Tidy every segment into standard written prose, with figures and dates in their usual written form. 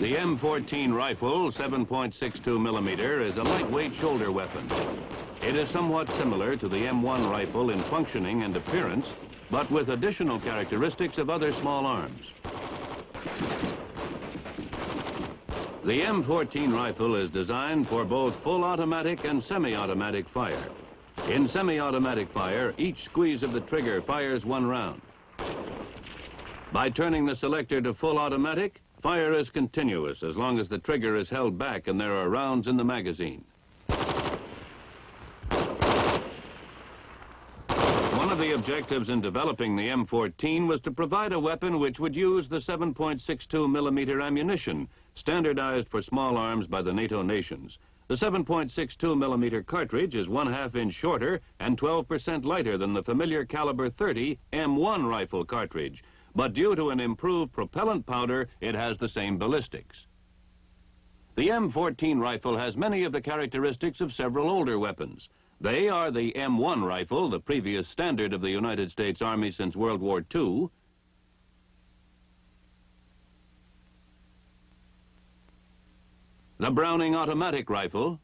The M-14 rifle, 7.62 millimeter, is a lightweight shoulder weapon. It is somewhat similar to the M1 rifle in functioning and appearance, but with additional characteristics of other small arms. The M-14 rifle is designed for both full automatic and semi-automatic fire. In semi-automatic fire, each squeeze of the trigger fires one round. By turning the selector to full automatic, fire is continuous as long as the trigger is held back and there are rounds in the magazine. One of the objectives in developing the M-14 was to provide a weapon which would use the 7.62 millimeter ammunition, standardized for small arms by the NATO nations. The 7.62 millimeter cartridge is 1/2 inch shorter and 12% lighter than the familiar caliber 30 M1 rifle cartridge, but due to an improved propellant powder, it has the same ballistics. The M-14 rifle has many of the characteristics of several older weapons. They are the M1 rifle, the previous standard of the United States Army since World War II, the Browning automatic rifle,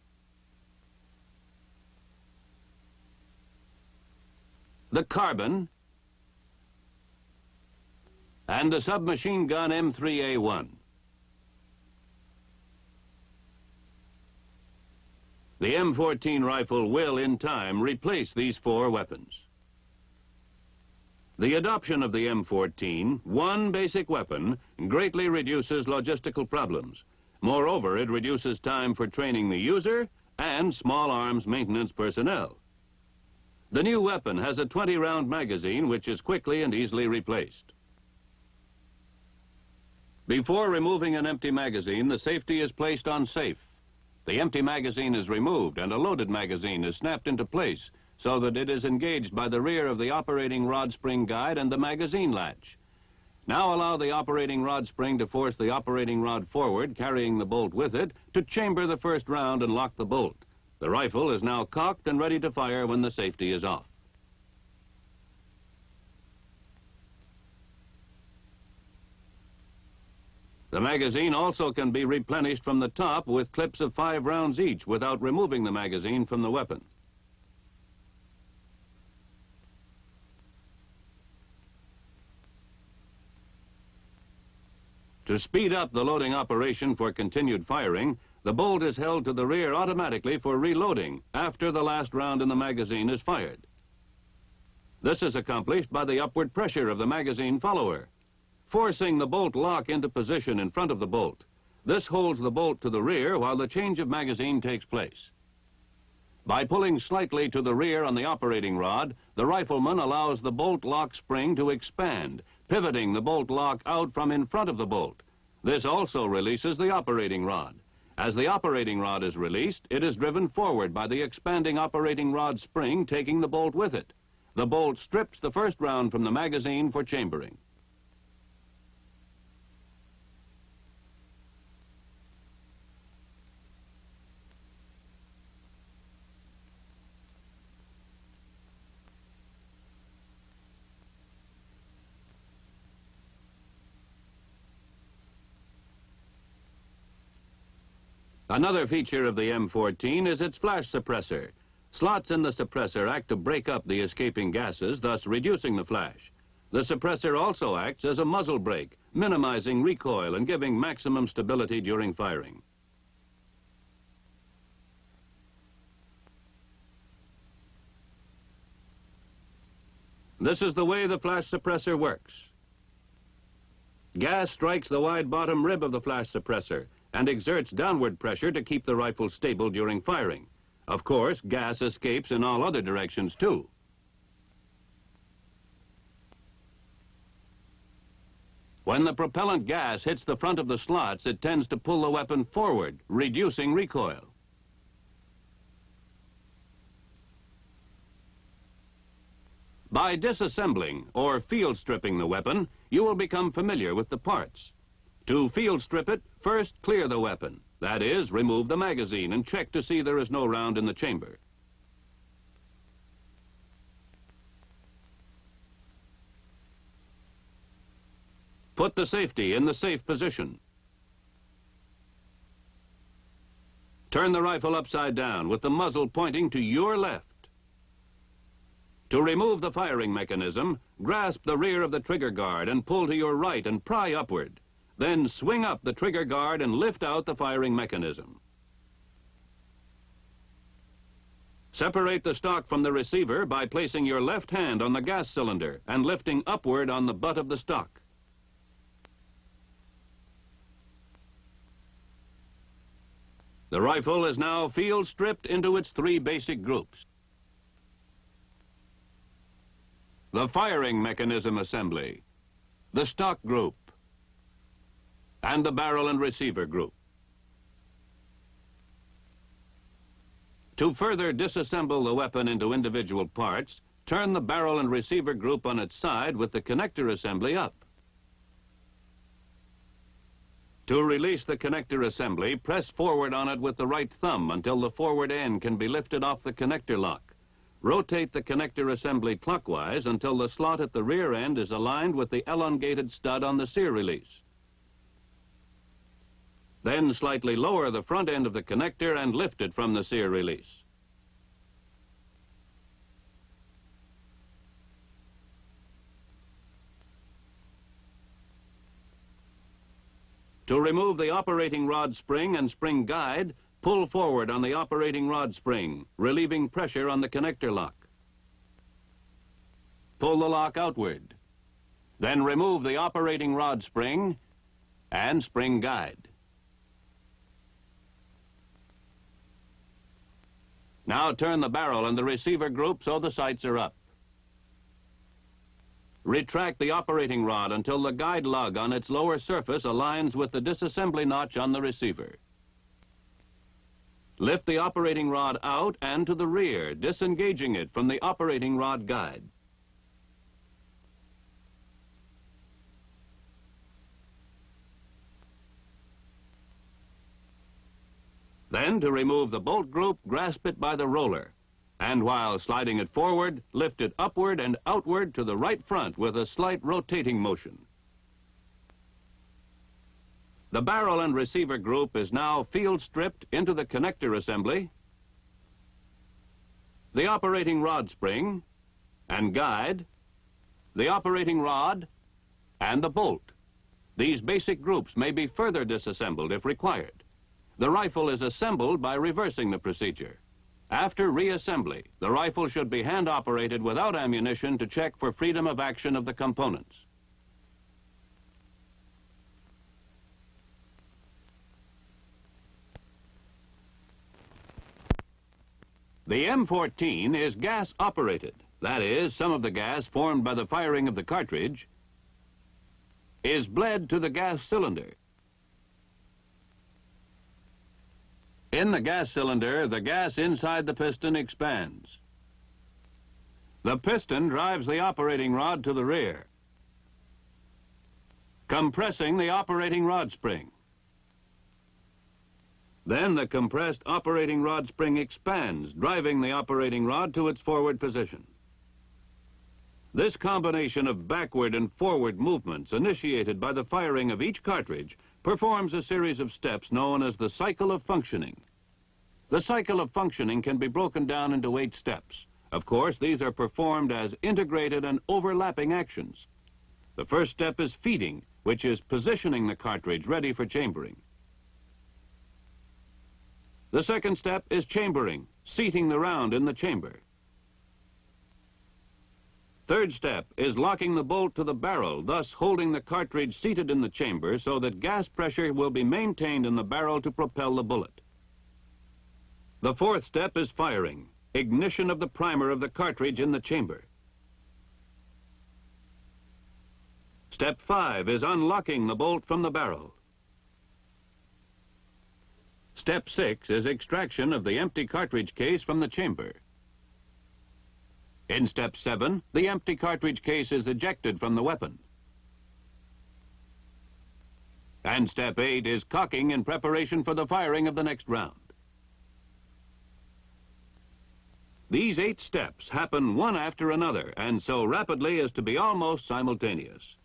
the carbine, and the submachine gun M3A1. The M-14 rifle will, in time, replace these four weapons. The adoption of the M-14, one basic weapon, greatly reduces logistical problems. Moreover, it reduces time for training the user and small arms maintenance personnel. The new weapon has a 20-round magazine which is quickly and easily replaced. Before removing an empty magazine, the safety is placed on safe. The empty magazine is removed and a loaded magazine is snapped into place so that it is engaged by the rear of the operating rod spring guide and the magazine latch. Now allow the operating rod spring to force the operating rod forward, carrying the bolt with it, to chamber the first round and lock the bolt. The rifle is now cocked and ready to fire when the safety is off. The magazine also can be replenished from the top with clips of 5 rounds each without removing the magazine from the weapon. To speed up the loading operation for continued firing, the bolt is held to the rear automatically for reloading after the last round in the magazine is fired. This is accomplished by the upward pressure of the magazine follower, forcing the bolt lock into position in front of the bolt. This holds the bolt to the rear while the change of magazine takes place. By pulling slightly to the rear on the operating rod, the rifleman allows the bolt lock spring to expand, pivoting the bolt lock out from in front of the bolt. This also releases the operating rod. As the operating rod is released, it is driven forward by the expanding operating rod spring, taking the bolt with it. The bolt strips the first round from the magazine for chambering. Another feature of the M-14 is its flash suppressor. Slots in the suppressor act to break up the escaping gases, thus reducing the flash. The suppressor also acts as a muzzle brake, minimizing recoil and giving maximum stability during firing. This is the way the flash suppressor works. Gas strikes the wide bottom rib of the flash suppressor and exerts downward pressure to keep the rifle stable during firing. Of course, gas escapes in all other directions too. When the propellant gas hits the front of the slots, it tends to pull the weapon forward, reducing recoil. By disassembling or field stripping the weapon, you will become familiar with the parts. To field strip it, first clear the weapon. That is, remove the magazine and check to see there is no round in the chamber. Put the safety in the safe position. Turn the rifle upside down with the muzzle pointing to your left. To remove the firing mechanism, grasp the rear of the trigger guard and pull to your right and pry upward. Then swing up the trigger guard and lift out the firing mechanism. Separate the stock from the receiver by placing your left hand on the gas cylinder and lifting upward on the butt of the stock. The rifle is now field stripped into its 3 basic groups. The firing mechanism assembly, the stock group, and the barrel and receiver group. To further disassemble the weapon into individual parts, turn the barrel and receiver group on its side with the connector assembly up. To release the connector assembly, press forward on it with the right thumb until the forward end can be lifted off the connector lock. Rotate the connector assembly clockwise until the slot at the rear end is aligned with the elongated stud on the sear release. Then slightly lower the front end of the connector and lift it from the sear release. To remove the operating rod spring and spring guide, pull forward on the operating rod spring, relieving pressure on the connector lock. Pull the lock outward. Then remove the operating rod spring and spring guide. Now turn the barrel and the receiver group so the sights are up. Retract the operating rod until the guide lug on its lower surface aligns with the disassembly notch on the receiver. Lift the operating rod out and to the rear, disengaging it from the operating rod guide. Then, to remove the bolt group, grasp it by the roller, and while sliding it forward, lift it upward and outward to the right front with a slight rotating motion. The barrel and receiver group is now field stripped into the connector assembly, the operating rod spring and guide, the operating rod, and the bolt. These basic groups may be further disassembled if required. The rifle is assembled by reversing the procedure. After reassembly, the rifle should be hand-operated without ammunition to check for freedom of action of the components. The M-14 is gas-operated. That is, some of the gas formed by the firing of the cartridge is bled to the gas cylinder. In the gas cylinder, the gas inside the piston expands. The piston drives the operating rod to the rear, compressing the operating rod spring. Then the compressed operating rod spring expands, driving the operating rod to its forward position. This combination of backward and forward movements initiated by the firing of each cartridge performs a series of steps known as the cycle of functioning. The cycle of functioning can be broken down into 8 steps. Of course, these are performed as integrated and overlapping actions. The first step is feeding, which is positioning the cartridge ready for chambering. The second step is chambering, seating the round in the chamber. Third step is locking the bolt to the barrel, thus holding the cartridge seated in the chamber so that gas pressure will be maintained in the barrel to propel the bullet. The fourth step is firing, ignition of the primer of the cartridge in the chamber. Step 5 is unlocking the bolt from the barrel. Step 6 is extraction of the empty cartridge case from the chamber. In step 7, the empty cartridge case is ejected from the weapon. And step 8 is cocking in preparation for the firing of the next round. These 8 steps happen one after another, and so rapidly as to be almost simultaneous.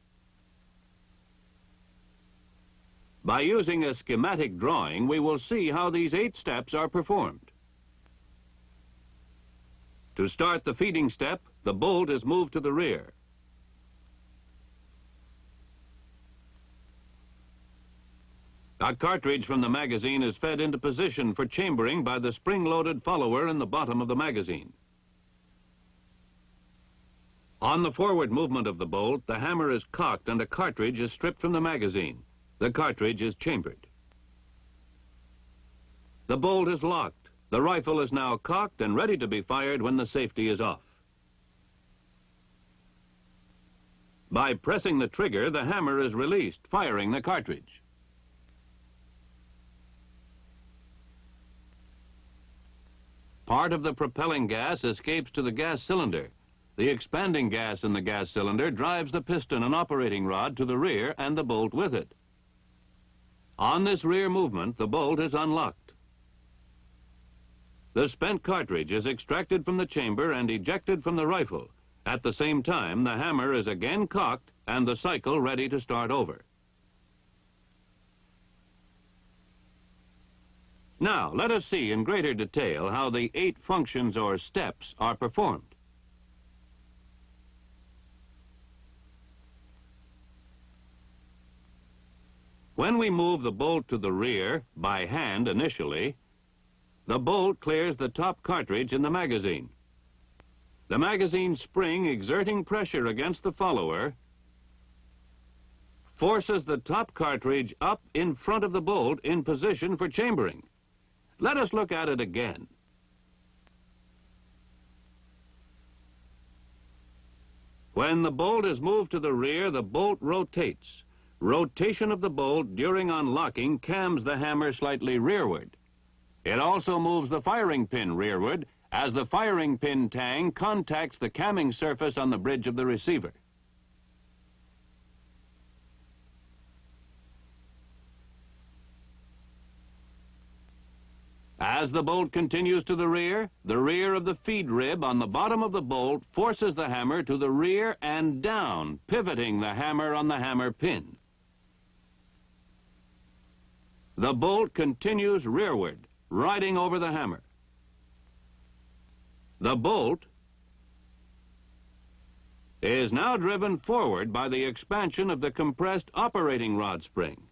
By using a schematic drawing, we will see how these 8 steps are performed. To start the feeding step, the bolt is moved to the rear. A cartridge from the magazine is fed into position for chambering by the spring-loaded follower in the bottom of the magazine. On the forward movement of the bolt, the hammer is cocked and a cartridge is stripped from the magazine. The cartridge is chambered. The bolt is locked. The rifle is now cocked and ready to be fired when the safety is off. By pressing the trigger, the hammer is released, firing the cartridge. Part of the propelling gas escapes to the gas cylinder. The expanding gas in the gas cylinder drives the piston and operating rod to the rear and the bolt with it. On this rear movement, the bolt is unlocked. The spent cartridge is extracted from the chamber and ejected from the rifle. At the same time, the hammer is again cocked and the cycle ready to start over. Now, let us see in greater detail how the 8 functions or steps are performed. When we move the bolt to the rear, by hand initially, the bolt clears the top cartridge in the magazine. The magazine spring exerting pressure against the follower forces the top cartridge up in front of the bolt in position for chambering. Let us look at it again. When the bolt is moved to the rear, the bolt rotates. Rotation of the bolt during unlocking cams the hammer slightly rearward. It also moves the firing pin rearward as the firing pin tang contacts the camming surface on the bridge of the receiver. As the bolt continues to the rear of the feed rib on the bottom of the bolt forces the hammer to the rear and down, pivoting the hammer on the hammer pin. The bolt continues rearward, riding over the hammer. The bolt is now driven forward by the expansion of the compressed operating rod spring.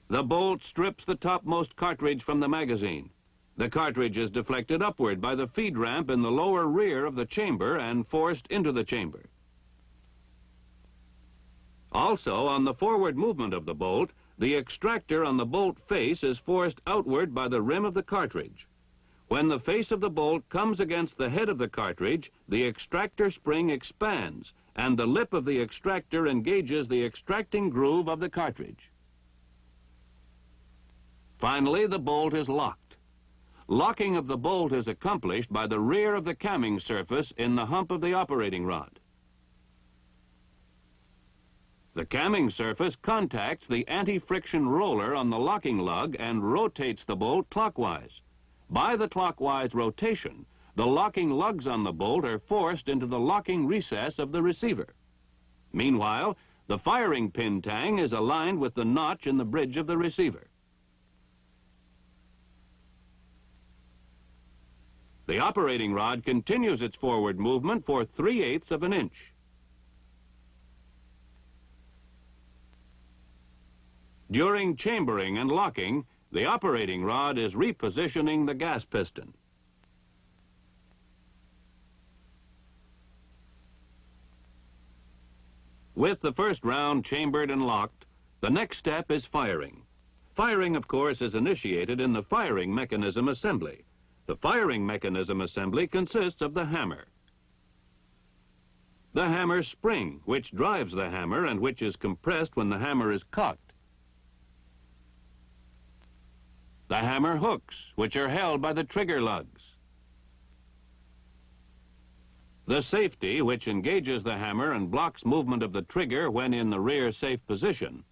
The bolt strips the topmost cartridge from the magazine. The cartridge is deflected upward by the feed ramp in the lower rear of the chamber and forced into the chamber. Also, on the forward movement of the bolt, the extractor on the bolt face is forced outward by the rim of the cartridge. When the face of the bolt comes against the head of the cartridge, the extractor spring expands, and the lip of the extractor engages the extracting groove of the cartridge. Finally, the bolt is locked. Locking of the bolt is accomplished by the rear of the camming surface in the hump of the operating rod. The camming surface contacts the anti-friction roller on the locking lug and rotates the bolt clockwise. By the clockwise rotation, the locking lugs on the bolt are forced into the locking recess of the receiver. Meanwhile, the firing pin tang is aligned with the notch in the bridge of the receiver. The operating rod continues its forward movement for 3/8 of an inch. During chambering and locking, the operating rod is repositioning the gas piston. With the first round chambered and locked, the next step is firing. Firing, of course, is initiated in the firing mechanism assembly. The firing mechanism assembly consists of the hammer, the hammer spring, which drives the hammer and which is compressed when the hammer is cocked, the hammer hooks, which are held by the trigger lugs, the safety, which engages the hammer and blocks movement of the trigger when in the rear safe position,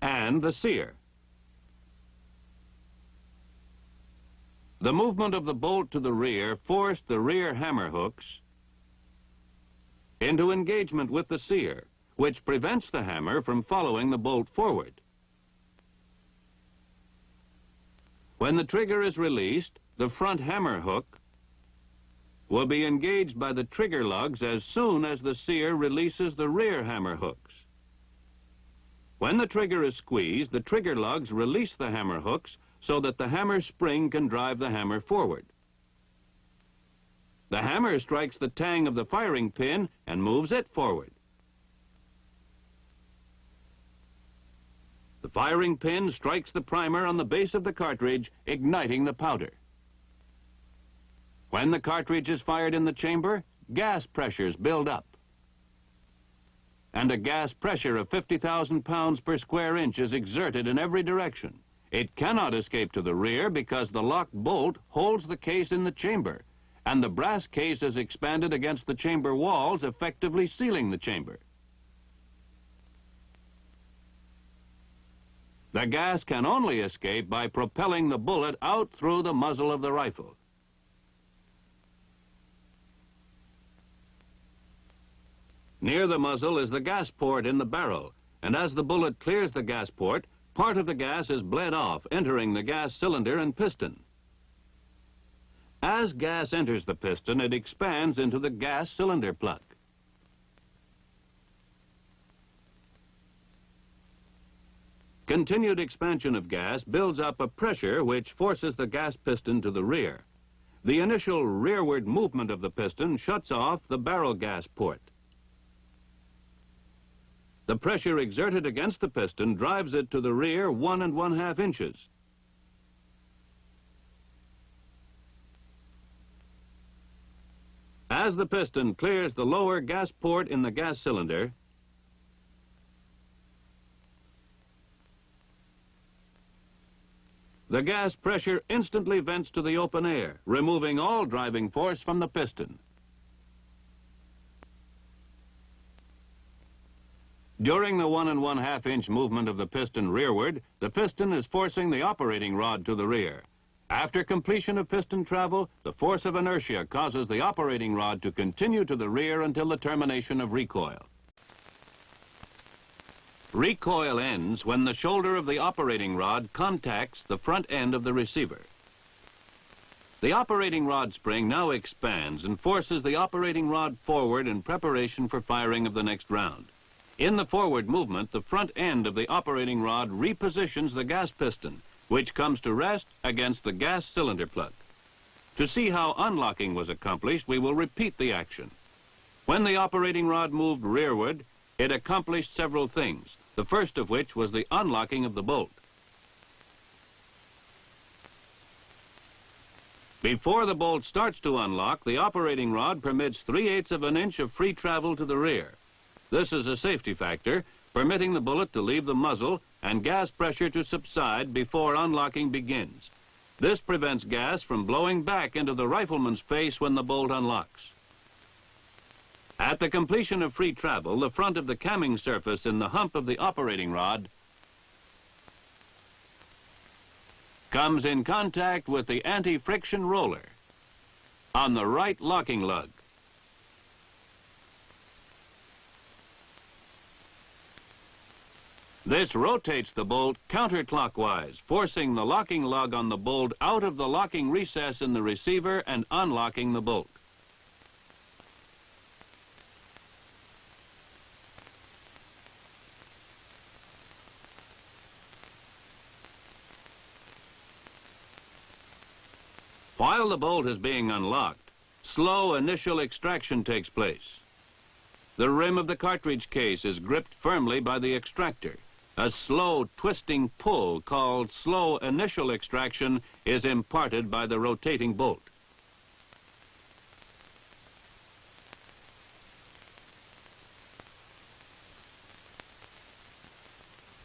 and the sear. The movement of the bolt to the rear forced the rear hammer hooks into engagement with the sear, which prevents the hammer from following the bolt forward. When the trigger is released, the front hammer hook will be engaged by the trigger lugs as soon as the sear releases the rear hammer hooks. When the trigger is squeezed, the trigger lugs release the hammer hooks so that the hammer spring can drive the hammer forward. The hammer strikes the tang of the firing pin and moves it forward. The firing pin strikes the primer on the base of the cartridge, igniting the powder. When the cartridge is fired in the chamber, gas pressures build up. And a gas pressure of 50,000 pounds per square inch is exerted in every direction. It cannot escape to the rear because the locked bolt holds the case in the chamber, and the brass case is expanded against the chamber walls, effectively sealing the chamber. The gas can only escape by propelling the bullet out through the muzzle of the rifle. Near the muzzle is the gas port in the barrel, and as the bullet clears the gas port, part of the gas is bled off, entering the gas cylinder and piston. As gas enters the piston, it expands into the gas cylinder plug. Continued expansion of gas builds up a pressure which forces the gas piston to the rear. The initial rearward movement of the piston shuts off the barrel gas port. The pressure exerted against the piston drives it to the rear 1 1/2 inches. As the piston clears the lower gas port in the gas cylinder, the gas pressure instantly vents to the open air, removing all driving force from the piston. During the 1 1/2 inch movement of the piston rearward, the piston is forcing the operating rod to the rear. After completion of piston travel, the force of inertia causes the operating rod to continue to the rear until the termination of recoil. Recoil ends when the shoulder of the operating rod contacts the front end of the receiver. The operating rod spring now expands and forces the operating rod forward in preparation for firing of the next round. In the forward movement, the front end of the operating rod repositions the gas piston, which comes to rest against the gas cylinder plug. To see how unlocking was accomplished, we will repeat the action. When the operating rod moved rearward, it accomplished several things, the first of which was the unlocking of the bolt. Before the bolt starts to unlock, the operating rod permits 3/8 of an inch of free travel to the rear. This is a safety factor, permitting the bullet to leave the muzzle and gas pressure to subside before unlocking begins. This prevents gas from blowing back into the rifleman's face when the bolt unlocks. At the completion of free travel, the front of the camming surface in the hump of the operating rod comes in contact with the anti-friction roller on the right locking lug. This rotates the bolt counterclockwise, forcing the locking lug on the bolt out of the locking recess in the receiver and unlocking the bolt. While the bolt is being unlocked, slow initial extraction takes place. The rim of the cartridge case is gripped firmly by the extractor. A slow twisting pull called slow initial extraction is imparted by the rotating bolt.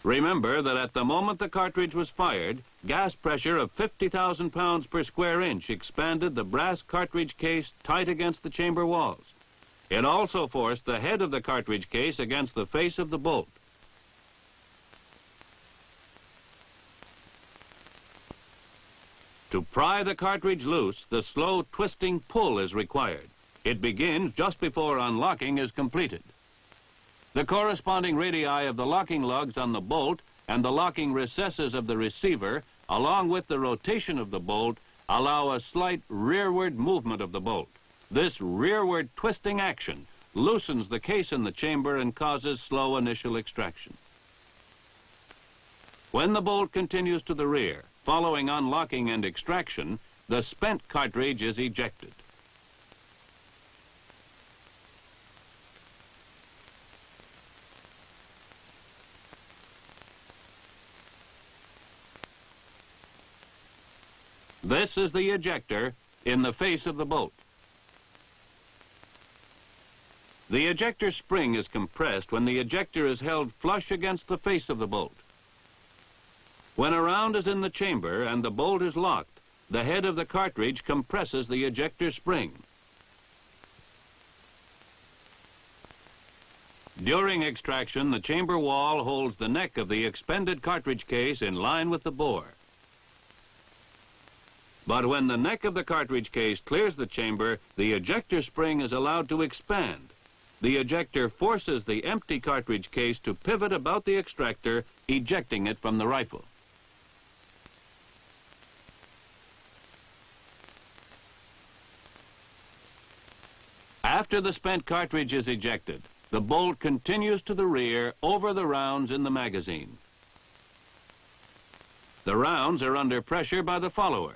Remember that at the moment the cartridge was fired, gas pressure of 50,000 pounds per square inch expanded the brass cartridge case tight against the chamber walls. It also forced the head of the cartridge case against the face of the bolt. To pry the cartridge loose, the slow twisting pull is required. It begins just before unlocking is completed. The corresponding radii of the locking lugs on the bolt and the locking recesses of the receiver, along with the rotation of the bolt, allow a slight rearward movement of the bolt. This rearward twisting action loosens the case in the chamber and causes slow initial extraction. When the bolt continues to the rear, following unlocking and extraction, the spent cartridge is ejected. This is the ejector in the face of the bolt. The ejector spring is compressed when the ejector is held flush against the face of the bolt. When a round is in the chamber and the bolt is locked, the head of the cartridge compresses the ejector spring. During extraction, the chamber wall holds the neck of the expended cartridge case in line with the bore. But when the neck of the cartridge case clears the chamber, the ejector spring is allowed to expand. The ejector forces the empty cartridge case to pivot about the extractor, ejecting it from the rifle. After the spent cartridge is ejected, the bolt continues to the rear over the rounds in the magazine. The rounds are under pressure by the follower.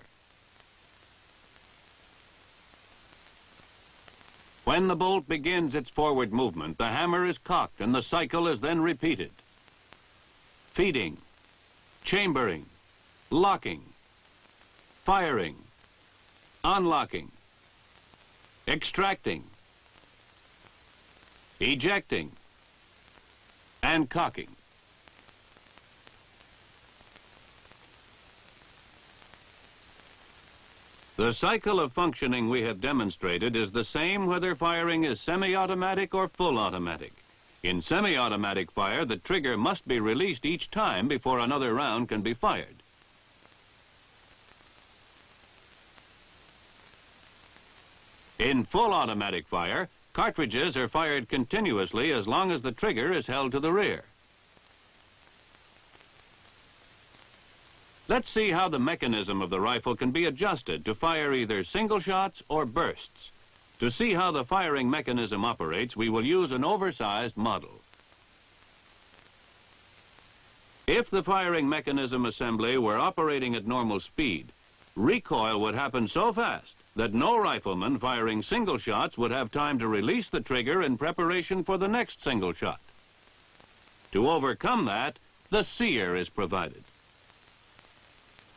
When the bolt begins its forward movement, the hammer is cocked and the cycle is then repeated. Feeding, chambering, locking, firing, unlocking, extracting, ejecting, and cocking. The cycle of functioning we have demonstrated is the same whether firing is semi-automatic or full automatic. In semi-automatic fire, the trigger must be released each time before another round can be fired. In full automatic fire, cartridges are fired continuously as long as the trigger is held to the rear. Let's see how the mechanism of the rifle can be adjusted to fire either single shots or bursts. To see how the firing mechanism operates, we will use an oversized model. If the firing mechanism assembly were operating at normal speed, recoil would happen so fast that no rifleman firing single shots would have time to release the trigger in preparation for the next single shot. To overcome that, the sear is provided.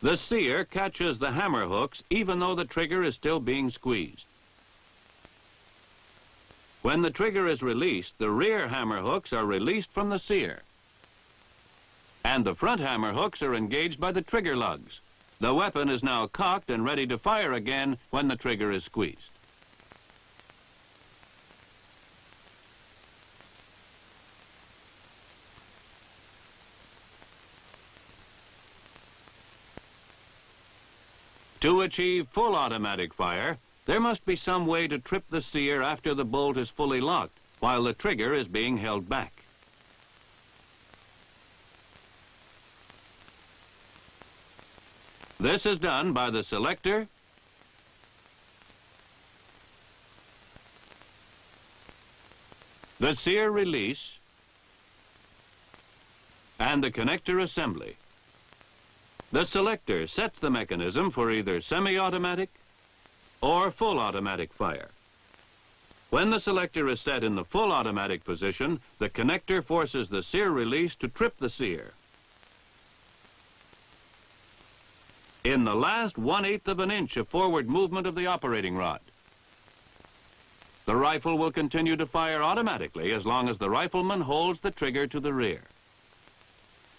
The sear catches the hammer hooks even though the trigger is still being squeezed. When the trigger is released, the rear hammer hooks are released from the sear, and the front hammer hooks are engaged by the trigger lugs. The weapon is now cocked and ready to fire again when the trigger is squeezed. To achieve full automatic fire, there must be some way to trip the sear after the bolt is fully locked, while the trigger is being held back. This is done by the selector, the sear release, and the connector assembly. The selector sets the mechanism for either semi-automatic or full automatic fire. When the selector is set in the full automatic position, the connector forces the sear release to trip the sear. In the last 1/8 of an inch of forward movement of the operating rod, the rifle will continue to fire automatically as long as the rifleman holds the trigger to the rear.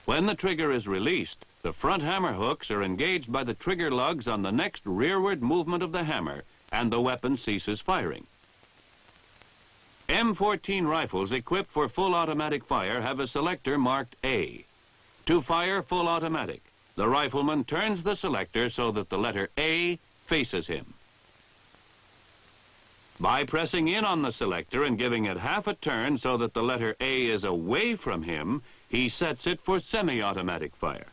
When the trigger is released, the front hammer hooks are engaged by the trigger lugs on the next rearward movement of the hammer, and the weapon ceases firing. M-14 rifles equipped for full automatic fire have a selector marked A. To fire full automatic, the rifleman turns the selector so that the letter A faces him. By pressing in on the selector and giving it half a turn so that the letter A is away from him, he sets it for semi-automatic fire.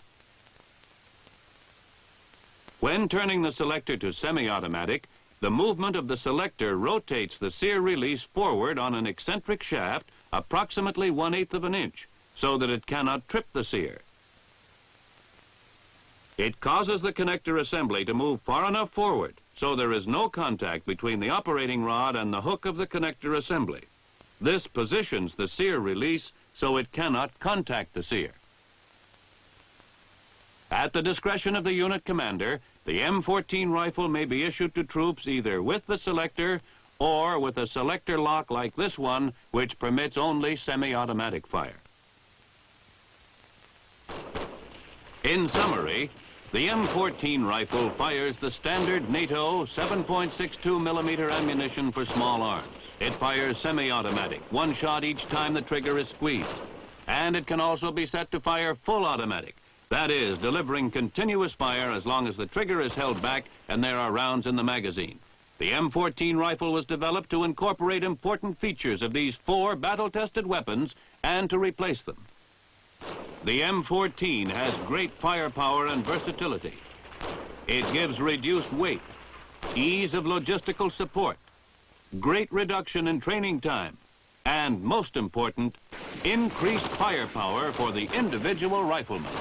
When turning the selector to semi-automatic, the movement of the selector rotates the sear release forward on an eccentric shaft approximately 1/8 of an inch, so that it cannot trip the sear. It causes the connector assembly to move far enough forward so there is no contact between the operating rod and the hook of the connector assembly. This positions the sear release so it cannot contact the sear. At the discretion of the unit commander, the M-14 rifle may be issued to troops either with the selector or with a selector lock like this one, which permits only semi-automatic fire. In summary, the M-14 rifle fires the standard NATO 7.62 millimeter ammunition for small arms. It fires semi-automatic, one shot each time the trigger is squeezed. And it can also be set to fire full automatic. That is, delivering continuous fire as long as the trigger is held back and there are rounds in the magazine. The M-14 rifle was developed to incorporate important features of these 4 battle-tested weapons and to replace them. The M-14 has great firepower and versatility. It gives reduced weight, ease of logistical support, great reduction in training time, and most important, increased firepower for the individual rifleman.